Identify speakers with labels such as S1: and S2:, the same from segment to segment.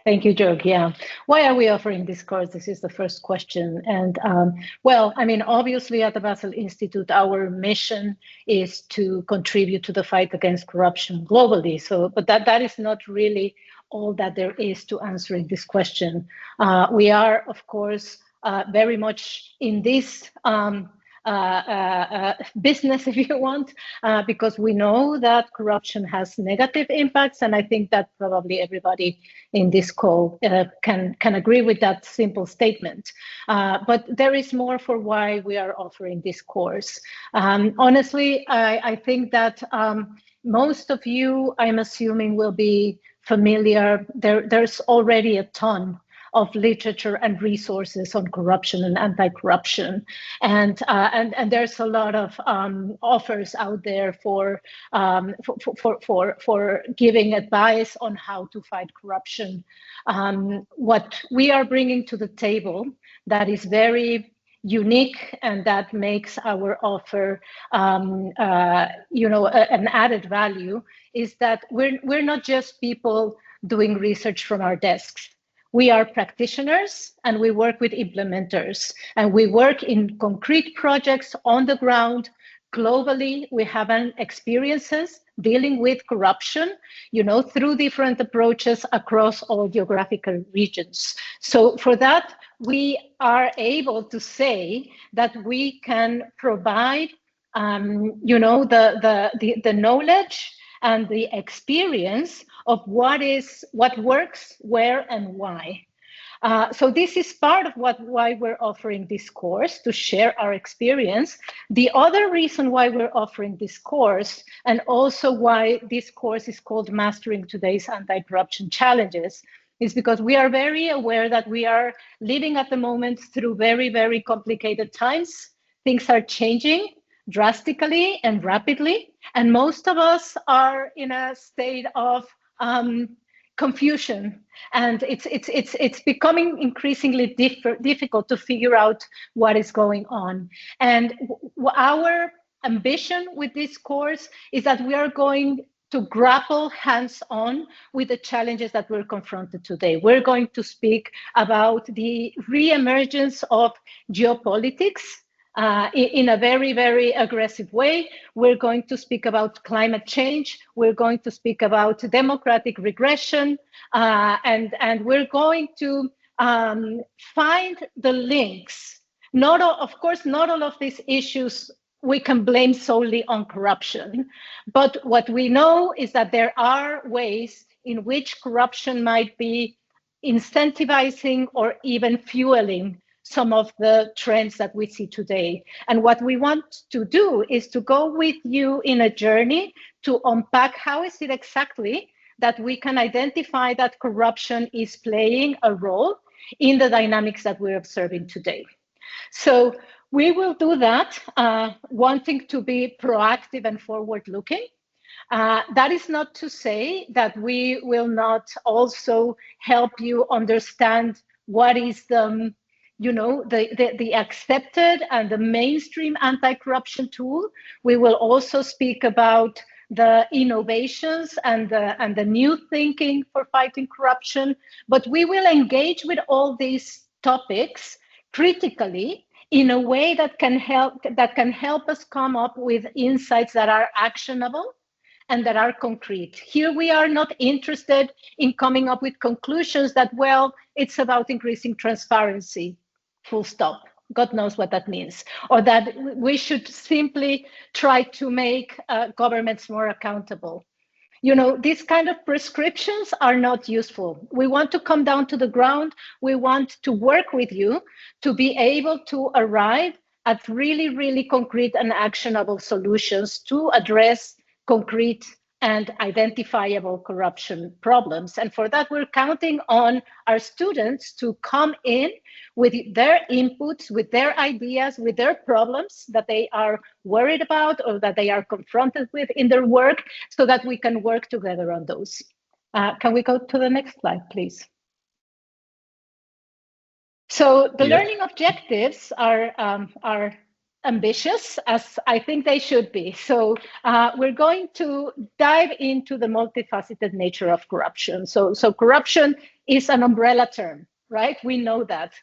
S1: Thank you, Jörg. Yeah. Why are we offering this course? This is the first question. And well, I mean, obviously at the Basel Institute, our mission is to contribute to the fight against corruption globally. So, but that is not really all that there is to answering this question. We are, of course, very much in this business, if you want, because we know that corruption has negative impacts, and I think that probably everybody in this call can agree with that simple statement. But there is more for why we are offering this course. Honestly, I think that most of you, I'm assuming, will be familiar. There's already a ton of literature and resources on corruption and anti-corruption, and there's a lot of offers out there for giving advice on how to fight corruption. What we are bringing to the table that is very unique and that makes our offer, you know, an added value is that we're not just people doing research from our desks. We are practitioners and we work with implementers, and we work in concrete projects on the ground globally. We have experiences dealing with corruption, you know, through different approaches across all geographical regions. So for that, we are able to say that we can provide, you know, the knowledge and the experience of what works, where, and why. So this is part of why we're offering this course, to share our experience. The other reason why we're offering this course, and also why this course is called Mastering Today's Anti-Corruption Challenges, is because we are very aware that we are living at the moment through very, very complicated times. Things are changing drastically and rapidly, and most of us are in a state of confusion, and it's becoming increasingly difficult to figure out what is going on. And our ambition with this course is that we are going to grapple hands-on with the challenges that we're confronted today. We're going to speak about the re-emergence of geopolitics in a very, very aggressive way. We're going to speak about climate change. We're going to speak about democratic regression. And we're going to find the links. Of course, not all of these issues we can blame solely on corruption. But what we know is that there are ways in which corruption might be incentivizing or even fueling some of the trends that we see today. And what we want to do is to go with you in a journey to unpack how is it exactly that we can identify that corruption is playing a role in the dynamics that we're observing today. So we will do that, wanting to be proactive and forward-looking. That is not to say that we will not also help you understand what is the accepted and the mainstream anti-corruption tool. We will also speak about the innovations and the new thinking for fighting corruption. But we will engage with all these topics critically in a way that can help us come up with insights that are actionable and that are concrete. Here we are not interested in coming up with conclusions that, well, it's about increasing transparency, full stop. God knows what that means. Or that we should simply try to make governments more accountable. You know, these kind of prescriptions are not useful. We want to come down to the ground. We want to work with you to be able to arrive at really, really concrete and actionable solutions to address concrete and identifiable corruption problems. And for that, we're counting on our students to come in with their inputs, with their ideas, with their problems that they are worried about or that they are confronted with in their work, so that we can work together on those. Can we go to the next slide, please? So the learning objectives are ambitious, as I think they should be. So we're going to dive into the multifaceted nature of corruption. So corruption is an umbrella term, right? We know that.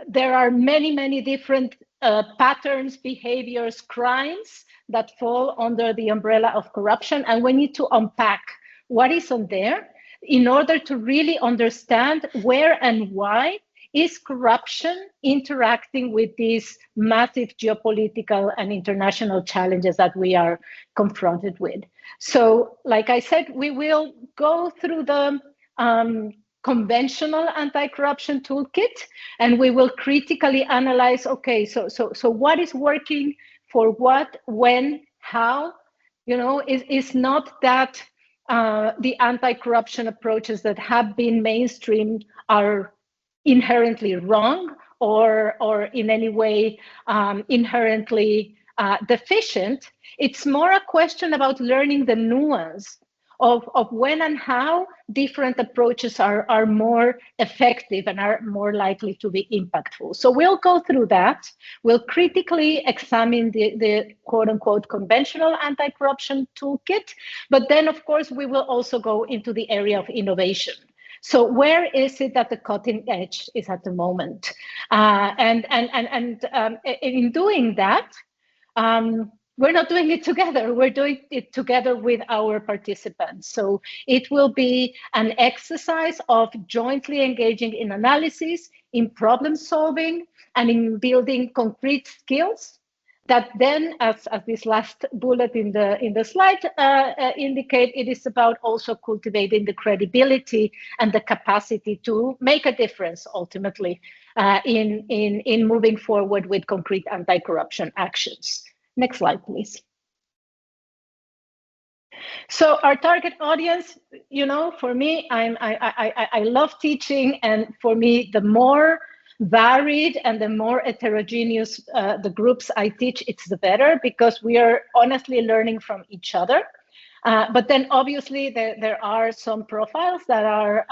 S1: There are many, many different patterns, behaviors, crimes that fall under the umbrella of corruption. And we need to unpack what is on there in order to really understand where and why is corruption interacting with these massive geopolitical and international challenges that we are confronted with. So, like I said, we will go through the conventional anti-corruption toolkit, and we will critically analyze, okay, so what is working for what, when, how, you know, is not that the anti-corruption approaches that have been mainstreamed are inherently wrong or in any way inherently deficient. It's more a question about learning the nuance of when and how different approaches are more effective and are more likely to be impactful. So we'll go through that. We'll critically examine the quote unquote conventional anti-corruption toolkit, but then of course we will also go into the area of innovation. So where is it that the cutting edge is at the moment? And in doing that, we're not doing it together. We're doing it together with our participants. So it will be an exercise of jointly engaging in analysis, in problem solving, and in building concrete skills that then, as this last bullet in the slide indicate, it is about also cultivating the credibility and the capacity to make a difference ultimately in moving forward with concrete anti-corruption actions. Next slide, please. So our target audience, you know, for me, I love teaching, and for me, the more varied and the more heterogeneous the groups I teach, it's the better, because we are honestly learning from each other. But then obviously there are some profiles that are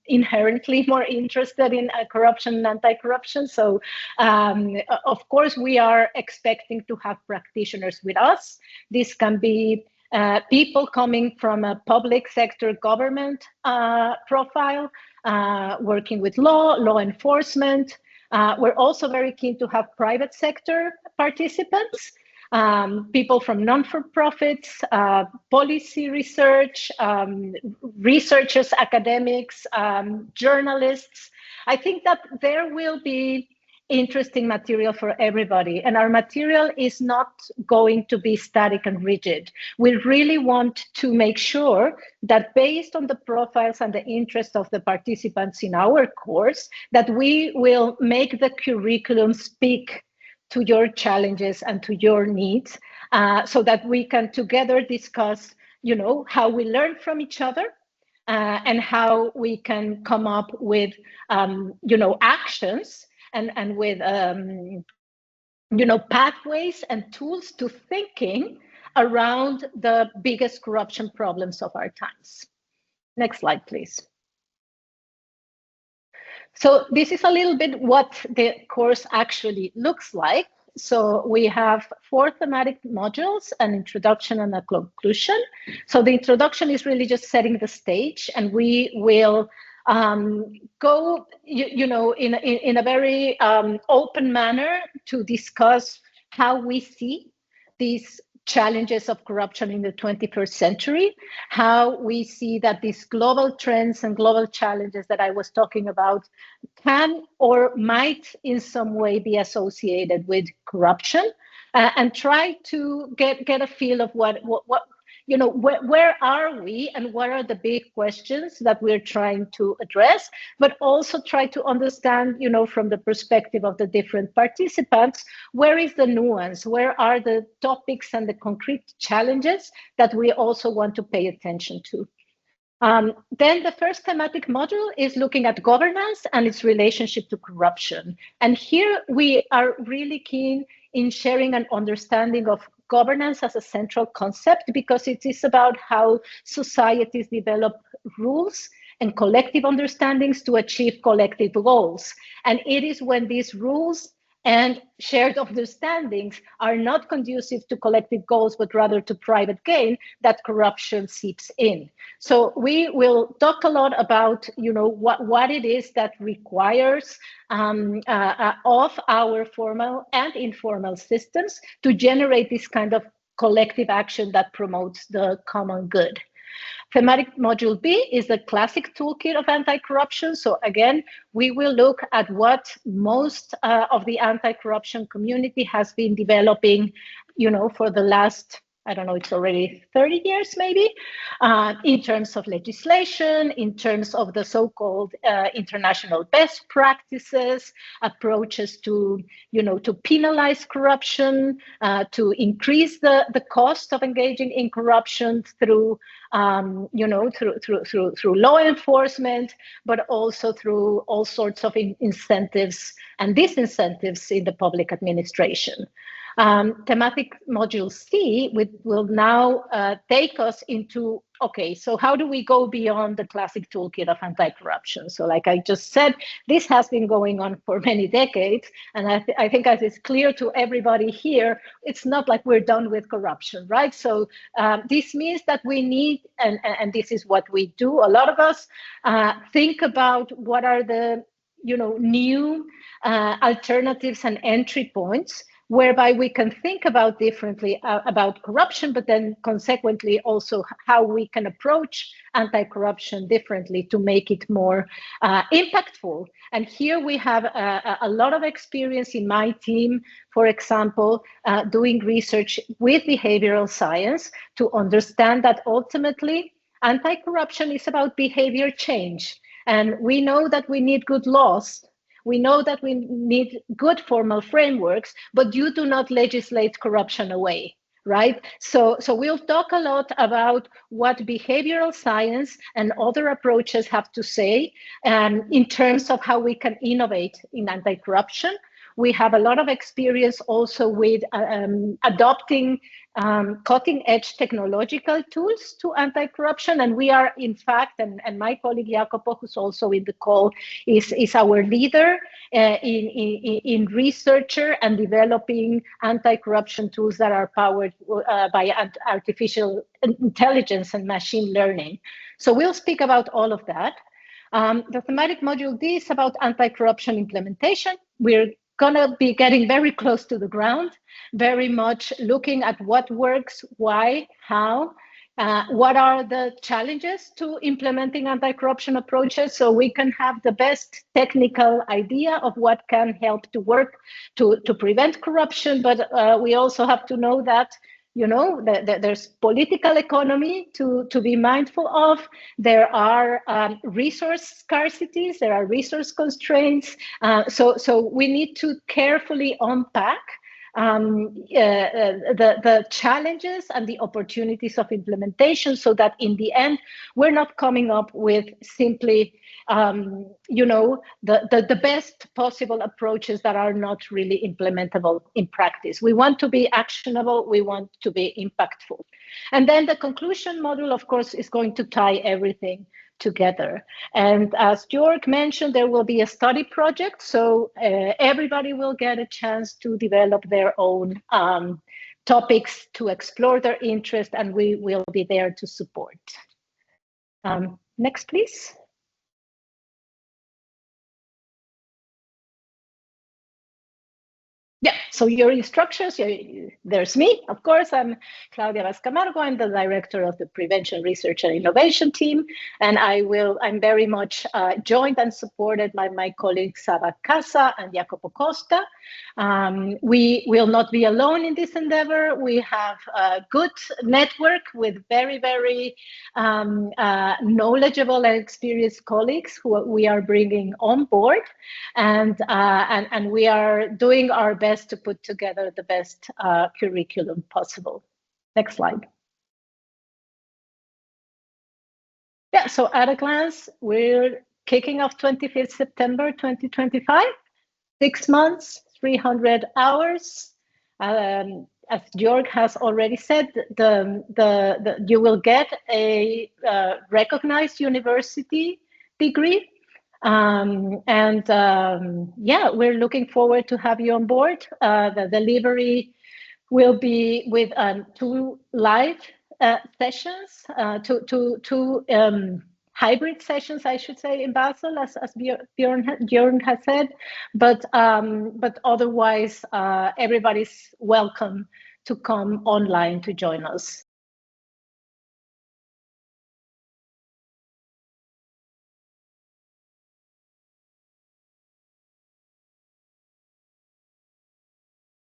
S1: inherently more interested in corruption and anti-corruption. So of course we are expecting to have practitioners with us. This can be people coming from a public sector government profile, working with law enforcement. We're also very keen to have private sector participants, people from non-for-profits, policy research, researchers, academics, journalists. I think that there will be interesting material for everybody, and our material is not going to be static and rigid. We really want to make sure that based on the profiles and the interest of the participants in our course, that we will make the curriculum speak to your challenges and to your needs, so that we can together discuss, you know, how we learn from each other, and how we can come up with, you know, actions and with, you know, pathways and tools to thinking around the biggest corruption problems of our times. Next slide, please. So this is a little bit what the course actually looks like. So we have 4 thematic modules, an introduction and a conclusion. So the introduction is really just setting the stage, and we will go, you know, in a very open manner to discuss how we see these challenges of corruption in the 21st century, how we see that these global trends and global challenges that I was talking about can or might in some way be associated with corruption, and try to get a feel of what you know, where are we and what are the big questions that we're trying to address, but also try to understand, you know, from the perspective of the different participants, where is the nuance, where are the topics and the concrete challenges that we also want to pay attention to. Then the first thematic module is looking at governance and its relationship to corruption. And here we are really keen in sharing an understanding of governance as a central concept, because it is about how societies develop rules and collective understandings to achieve collective goals. And it is when these rules and shared understandings are not conducive to collective goals, but rather to private gain, that corruption seeps in. So we will talk a lot about, what it is that requires of our formal and informal systems to generate this kind of collective action that promotes the common good. Thematic module B is the classic toolkit of anti-corruption. So again, we will look at what most of the anti-corruption community has been developing, for the last, I don't know, it's already 30 years maybe, in terms of legislation, in terms of the so-called international best practices, approaches to, to penalize corruption, to increase the cost of engaging in corruption through, through law enforcement, but also through all sorts of incentives and disincentives in the public administration. Thematic module C will now take us into, okay, so how do we go beyond the classic toolkit of anti-corruption? So like I just said, this has been going on for many decades. And I think as it's clear to everybody here, it's not like we're done with corruption, right? So this means that we need, and this is what we do, a lot of us, think about what are the, new alternatives and entry points whereby we can think about differently about corruption, but then consequently also how we can approach anti-corruption differently to make it more impactful. And here we have a lot of experience in my team, for example, doing research with behavioral science to understand that ultimately anti-corruption is about behavior change. And we know that we need good laws. We know that we need good formal frameworks, but you do not legislate corruption away, right? So we'll talk a lot about what behavioral science and other approaches have to say in terms of how we can innovate in anti-corruption. We have a lot of experience also with adopting cutting-edge technological tools to anti-corruption. And we are, in fact, and my colleague Jacopo, who's also in the call, is our leader in researcher and developing anti-corruption tools that are powered by artificial intelligence and machine learning. So we'll speak about all of that. The thematic module D is about anti-corruption implementation. We're gonna be getting very close to the ground, very much looking at what works, why, how, what are the challenges to implementing anti-corruption approaches so we can have the best technical idea of what can help to work to prevent corruption. But we also have to know that there's political economy to be mindful of. There are resource scarcities, there are resource constraints. So we need to carefully unpack the challenges and the opportunities of implementation so that in the end, we're not coming up with simply the best possible approaches that are not really implementable in practice. We want to be actionable, we want to be impactful. And then the conclusion module, of course, is going to tie everything together. And as Jörg mentioned, there will be a study project, so everybody will get a chance to develop their own topics to explore their interest, and we will be there to support. Next, please. Yeah, so your instructions, there's me, of course. I'm Claudia Baez Camargo. I'm the director of the Prevention Research and Innovation team. And I'm very much joined and supported by my colleagues Sara Casa and Jacopo Costa. We will not be alone in this endeavor. We have a good network with very, very knowledgeable and experienced colleagues who we are bringing on board. And we are doing our best to put together the best curriculum possible. Next slide. Yeah, so at a glance, we're kicking off 25th September 2025, 6 months, 300 hours. As Jörg has already said, you will get a recognized university degree Yeah, we're looking forward to have you on board. The delivery will be with 2 live sessions, two hybrid sessions, I should say, in Basel, as Bjorn has said. But otherwise, everybody's welcome to come online to join us.